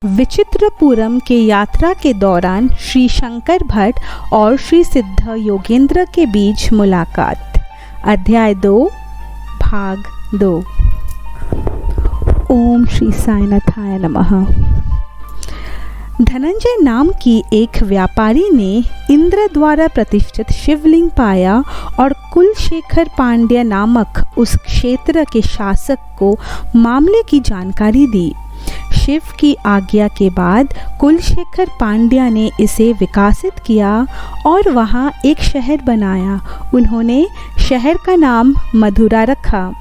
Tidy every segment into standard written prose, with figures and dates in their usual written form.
विचित्रपुरम के यात्रा के दौरान श्री शंकर भट्ट और श्री सिद्ध योगेंद्र के बीच मुलाकात। अध्याय 2 भाग 2। ओम श्री साईनाथाय नमः। धनंजय नाम की एक व्यापारी ने इंद्र द्वारा प्रतिष्ठित शिवलिंग पाया और कुलशेखर पांड्य नामक उस क्षेत्र के शासक को मामले की जानकारी दी। शिव की आज्ञा के बाद कुलशेखर पांड्या ने इसे विकसित किया और वहाँ एक शहर बनाया। उन्होंने शहर का नाम मथुरा रखा।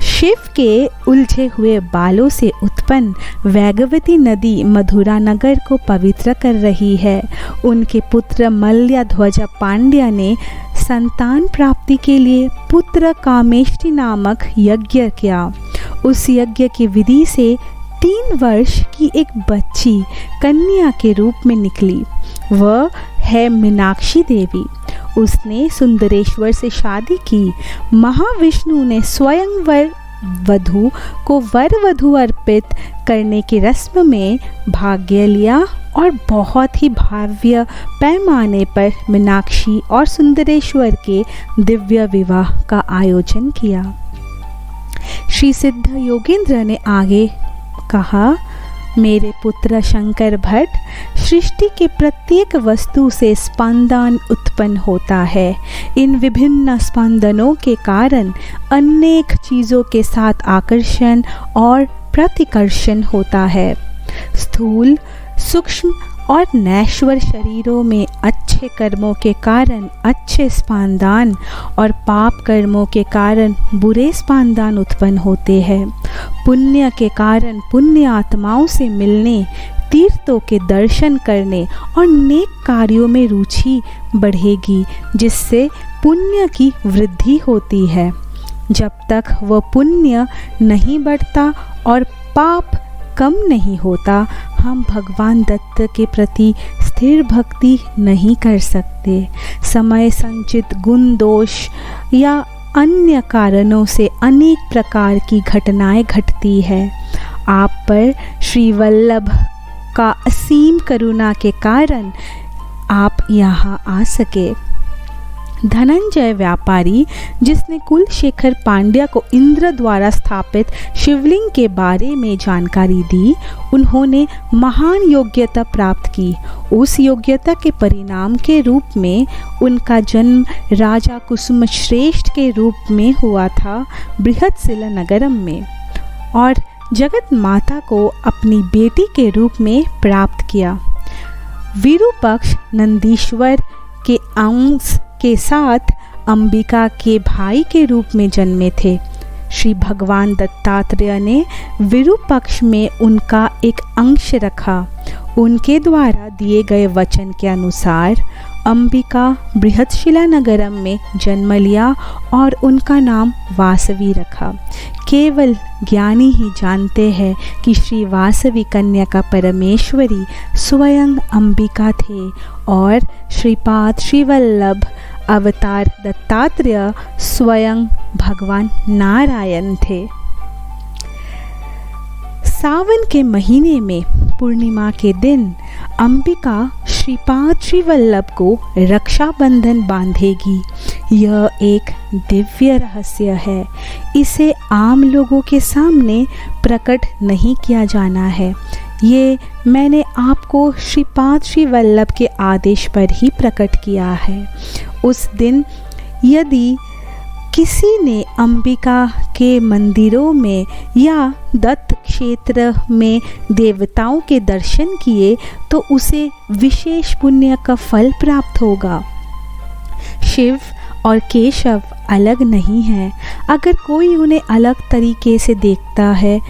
शिव के उलझे हुए बालों से उत्पन्न वेगवती नदी मथुरा नगर को पवित्र कर रही है। उनके पुत्र मल्लध्वज पांड्या ने संतान प्राप्ति के लिए पुत्र कामेष्टि नामक यज्ञ किया। उस यज्ञ की विधि से 3 वर्ष की एक बच्ची कन्या के रूप में निकली। वह है मीनाक्षी देवी। उसने सुंदरेश्वर से शादी की। महाविष्णु ने स्वयंवर वधू को वर वधू अर्पित करने की रस्म में भाग्य लिया और बहुत ही भव्य पैमाने पर मीनाक्षी और सुंदरेश्वर के दिव्य विवाह का आयोजन किया। श्री सिद्ध योगेंद्र ने आगे कहा, मेरे पुत्र शंकर भट्ट, सृष्टि के प्रत्येक वस्तु से स्पंदन उत्पन्न होता है। इन विभिन्न स्पंदनों के कारण अनेक चीज़ों के साथ आकर्षण और प्रतिकर्षण होता है। स्थूल, सूक्ष्म और नश्वर शरीरों में अच्छे कर्मों के कारण अच्छे स्पंदन और पाप कर्मों के कारण बुरे स्पंदन उत्पन्न होते हैं। पुण्य के कारण पुण्य आत्माओं से मिलने, तीर्थों के दर्शन करने और नेक कार्यों में रुचि बढ़ेगी, जिससे पुण्य की वृद्धि होती है। जब तक वह पुण्य नहीं बढ़ता और पाप कम नहीं होता, हम भगवान दत्त के प्रति स्थिर भक्ति नहीं कर सकते। समय संचित गुण दोष या अन्य कारणों से अनेक प्रकार की घटनाएं घटती है। आप पर श्री वल्लभ का असीम करुणा के कारण आप यहाँ आ सके। धनंजय व्यापारी, जिसने कुलशेखर पांड्या को इंद्र द्वारा स्थापित शिवलिंग के बारे में जानकारी दी, उन्होंने महान योग्यता प्राप्त की। उस योग्यता के परिणाम के रूप में उनका जन्म राजा कुसुम श्रेष्ठ के रूप में हुआ था बृहत्शिला नगरम में, और जगत माता को अपनी बेटी के रूप में प्राप्त किया। विरूपक्ष नंदीश्वर के अंश के साथ अंबिका के भाई के रूप में जन्मे थे। श्री भगवान दत्तात्रेय ने विरूपक्ष में उनका एक अंश रखा। उनके द्वारा दिए गए वचन के अनुसार अंबिका बृहत्शिला नगरम में जन्म लिया और उनका नाम वासवी रखा। केवल ज्ञानी ही जानते हैं कि श्री वासवी कन्या का परमेश्वरी स्वयं अंबिका थे और श्रीपाद श्रीवल्लभ अवतार दत्तात्रेय स्वयं भगवान नारायण थे। सावन के महीने में पूर्णिमा के दिन अंबिका श्रीपाद श्रीवल्लभ को रक्षाबंधन बांधेगी। यह एक दिव्य रहस्य है। इसे आम लोगों के सामने प्रकट नहीं किया जाना है। ये मैंने आपको श्रीपाद श्रीवल्लभ के आदेश पर ही प्रकट किया है। उस दिन यदि किसी ने अंबिका के मंदिरों में या दत्त क्षेत्र में देवताओं के दर्शन किए तो उसे विशेष पुण्य का फल प्राप्त होगा। शिव और केशव अलग नहीं हैं। अगर कोई उन्हें अलग तरीके से देखता है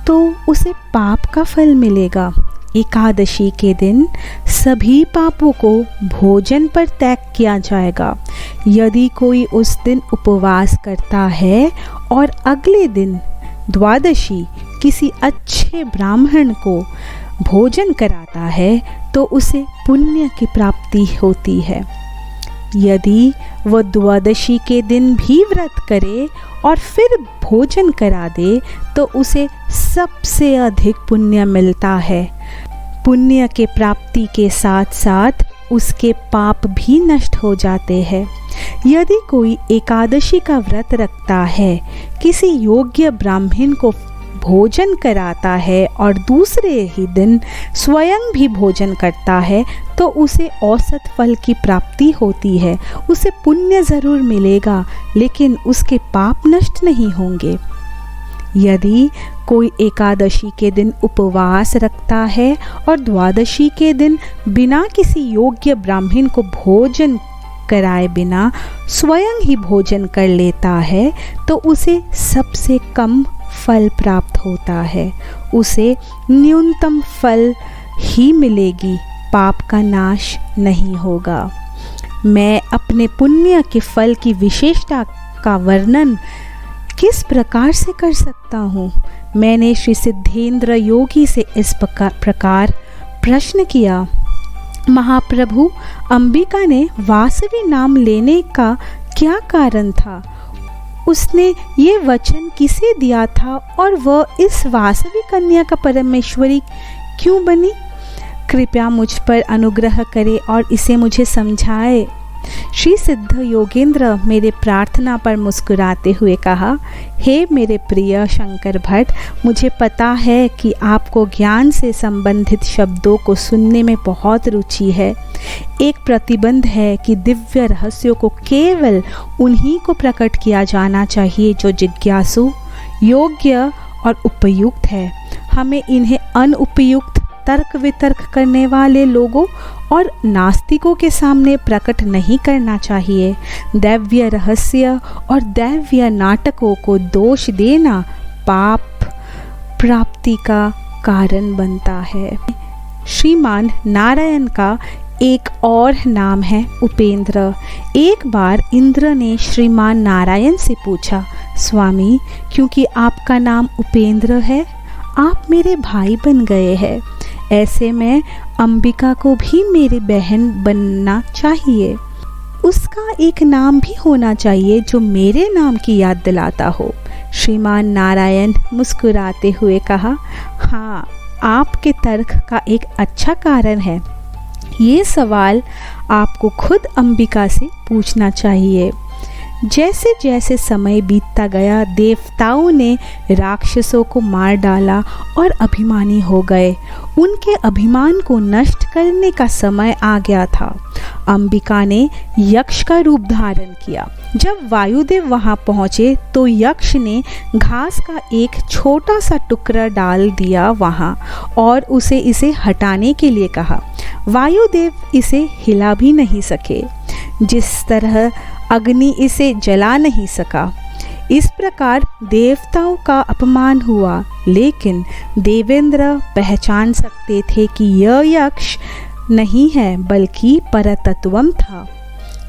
तो उसे पाप का फल मिलेगा। एकादशी के दिन सभी पापों को भोजन पर त्याग किया जाएगा। यदि कोई उस दिन उपवास करता है और अगले दिन द्वादशी किसी अच्छे ब्राह्मण को भोजन कराता है तो उसे पुण्य की प्राप्ति होती है। यदि वह द्वादशी के दिन भी व्रत करे और फिर भोजन करा दे तो उसे सबसे अधिक पुण्य मिलता है। पुण्य के प्राप्ति के साथ साथ उसके पाप भी नष्ट हो जाते हैं। यदि कोई एकादशी का व्रत रखता है, किसी योग्य ब्राह्मण को भोजन कराता है और दूसरे ही दिन स्वयं भी भोजन करता है तो उसे औसत फल की प्राप्ति होती है। उसे पुण्य ज़रूर मिलेगा लेकिन उसके पाप नष्ट नहीं होंगे। यदि कोई एकादशी के दिन उपवास रखता है और द्वादशी के दिन बिना किसी योग्य ब्राह्मण को भोजन कराए बिना स्वयं ही भोजन कर लेता है तो उसे सबसे कम फल प्राप्त होता है। उसे न्यूनतम फल ही मिलेगी, पाप का नाश नहीं होगा। मैं अपने पुण्य के फल की विशेषता का वर्णन किस प्रकार से कर सकता हूँ? मैंने श्री सिद्धेंद्र योगी से इस प्रकार प्रश्न किया, महाप्रभु, अंबिका ने वासवी नाम लेने का क्या कारण था? उसने ये वचन किसे दिया था और वह इस वासवी कन्या का परमेश्वरी क्यों बनी? कृपया मुझ पर अनुग्रह करे और इसे मुझे समझाए। श्री सिद्ध योगेंद्र मेरे प्रार्थना पर मुस्कुराते हुए कहा, हे मेरे प्रिय शंकर भट्ट, मुझे पता है कि आपको ज्ञान से संबंधित शब्दों को सुनने में बहुत रुचि है। एक प्रतिबंध है कि दिव्य रहस्यों को केवल उन्हीं को प्रकट किया जाना चाहिए जो जिज्ञासु, योग्य और उपयुक्त है। हमें इन्हें अनुपयुक्त, तर्क वितर्क करने वाले लोगों और नास्तिकों के सामने प्रकट नहीं करना चाहिए। दैव्य रहस्य और दैव्य नाटकों को दोष देना पाप प्राप्ति का कारण बनता है। श्रीमान नारायण का एक और नाम है उपेंद्र। एक बार इंद्र ने श्रीमान नारायण से पूछा, स्वामी, क्योंकि आपका नाम उपेंद्र है, आप मेरे भाई बन गए हैं। ऐसे में अंबिका को भी मेरी बहन बनना चाहिए। उसका एक नाम भी होना चाहिए जो मेरे नाम की याद दिलाता हो। श्रीमान नारायण मुस्कुराते हुए कहा, हाँ, आपके तर्क का एक अच्छा कारण है। ये सवाल आपको खुद अंबिका से पूछना चाहिए। जैसे जैसे समय बीतता गया, देवताओं ने राक्षसों को मार डाला और अभिमानी हो गए। उनके अभिमान को नष्ट करने का समय आ गया था। अंबिका ने यक्ष का रूप धारण किया। जब वायुदेव वहां पहुंचे तो यक्ष ने घास का एक छोटा सा टुकड़ा डाल दिया वहां और इसे हटाने के लिए कहा। वायुदेव इसे हिला भी नहीं सके, जिस तरह अग्नि इसे जला नहीं सका। इस प्रकार देवताओं का अपमान हुआ, लेकिन देवेंद्र पहचान सकते थे कि यह यक्ष नहीं है बल्कि परतत्वम था।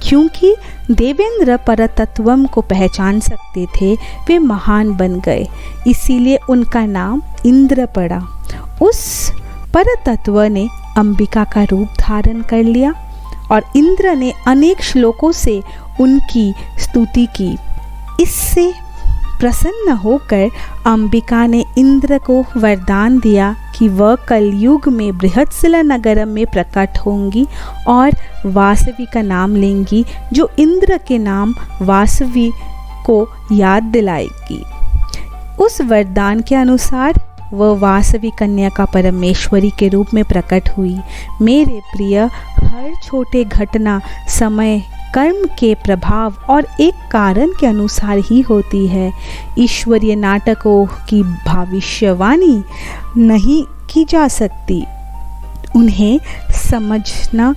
क्योंकि देवेंद्र परतत्वम को पहचान सकते थे, वे महान बन गए, इसीलिए उनका नाम इंद्र पड़ा। उस परतत्व ने अंबिका का रूप धारण कर लिया और इंद्र ने अनेक श्लोकों से उनकी स्तुति की। इससे प्रसन्न होकर अंबिका ने इंद्र को वरदान दिया कि वह कलयुग में बृहत्सिला नगरम में प्रकट होंगी और वासवी का नाम लेंगी, जो इंद्र के नाम वासवी को याद दिलाएगी। उस वरदान के अनुसार वह वासवी कन्या का परमेश्वरी के रूप में प्रकट हुई। मेरे प्रिय, हर छोटे घटना समय, कर्म के प्रभाव और एक कारण के अनुसार ही होती है। ईश्वरीय नाटकों की भविष्यवाणी नहीं की जा सकती। उन्हें समझना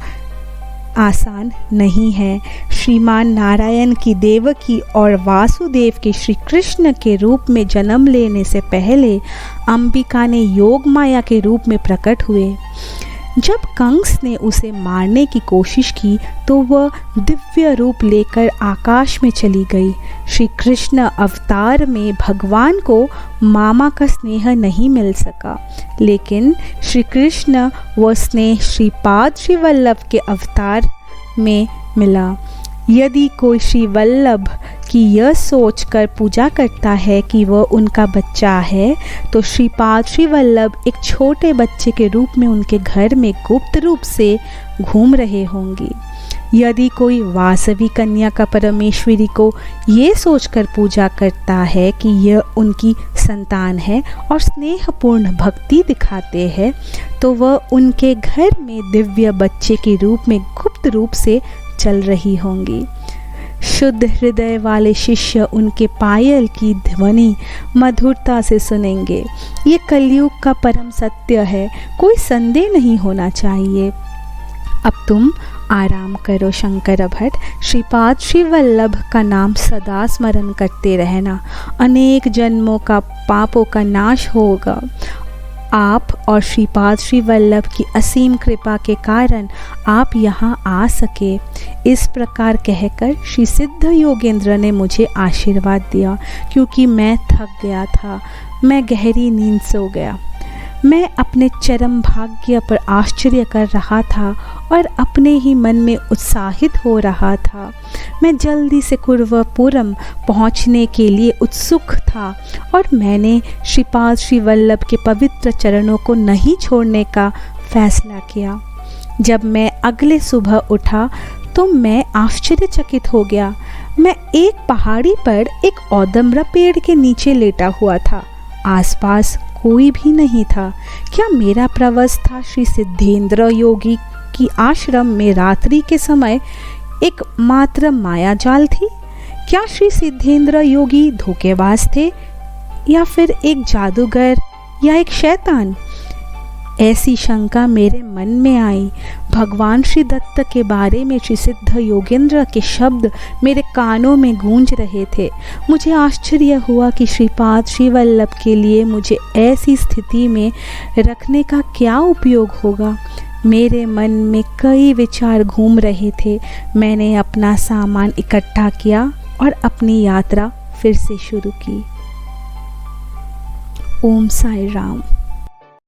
आसान नहीं है। श्रीमान नारायण की देवकी और वासुदेव के श्री कृष्ण के रूप में जन्म लेने से पहले अंबिका ने योग माया के रूप में प्रकट हुए। जब कंस ने उसे मारने की कोशिश की तो वह दिव्य रूप लेकर आकाश में चली गई। श्री कृष्ण अवतार में भगवान को मामा का स्नेह नहीं मिल सका, लेकिन श्री कृष्ण वह स्नेह श्रीपाद श्री वल्लभ के अवतार में मिला। यदि कोई श्री वल्लभ की यह सोचकर पूजा करता है कि वह उनका बच्चा है, तो श्रीपाद श्री वल्लभ एक छोटे बच्चे के रूप में उनके घर में गुप्त रूप से घूम रहे होंगे। यदि कोई वासवी कन्या का परमेश्वरी को ये सोचकर पूजा करता है कि यह उनकी संतान है और स्नेहपूर्ण भक्ति दिखाते हैं, तो वह उनके घर में दिव्य बच्चे के रूप में गुप्त रूप से चल रही होंगी। शुद्ध हृदय वाले शिष्य उनके पायल की ध्वनि मधुरता से सुनेंगे। ये कलयुग का परम सत्य है, कोई संदेह नहीं होना चाहिए। अब तुम आराम करो शंकर भट्ट। श्रीपाद श्री वल्लभ का नाम सदा स्मरण करते रहना, अनेक जन्मों का पापों का नाश होगा। आप और श्रीपाद श्री वल्लभ की असीम कृपा के कारण आप यहाँ आ सके। इस प्रकार कहकर श्री सिद्ध योगेंद्र ने मुझे आशीर्वाद दिया, क्योंकि मैं थक गया था। मैं गहरी नींद सो गया। मैं अपने चरम भाग्य पर आश्चर्य कर रहा था और अपने ही मन में उत्साहित हो रहा था। मैं जल्दी से कुर्वपुरम पहुंचने के लिए उत्सुक था और मैंने श्रीपाद श्री वल्लभ के पवित्र चरणों को नहीं छोड़ने का फैसला किया। जब मैं अगले सुबह उठा तो मैं आश्चर्यचकित हो गया। मैं एक पहाड़ी पर एक औदम्बर पेड़ के नीचे लेटा हुआ था। आसपास कोई भी नहीं था। क्या मेरा प्रवस्था श्री सिद्धेंद्र योगी की आश्रम में रात्रि के समय एक मात्र मायाजाल थी? क्या श्री सिद्धेंद्र योगी धोखेबाज थे या फिर एक जादूगर या एक शैतान? ऐसी शंका मेरे मन में आई। भगवान श्री दत्त के बारे में श्री सिद्ध योगेंद्र के शब्द मेरे कानों में गूंज रहे थे। मुझे आश्चर्य हुआ कि श्रीपाद श्री वल्लभ के लिए मुझे ऐसी स्थिति में रखने का क्या उपयोग होगा। मेरे मन में कई विचार घूम रहे थे। मैंने अपना सामान इकट्ठा किया और अपनी यात्रा फिर से शुरू की। ओम साई राम।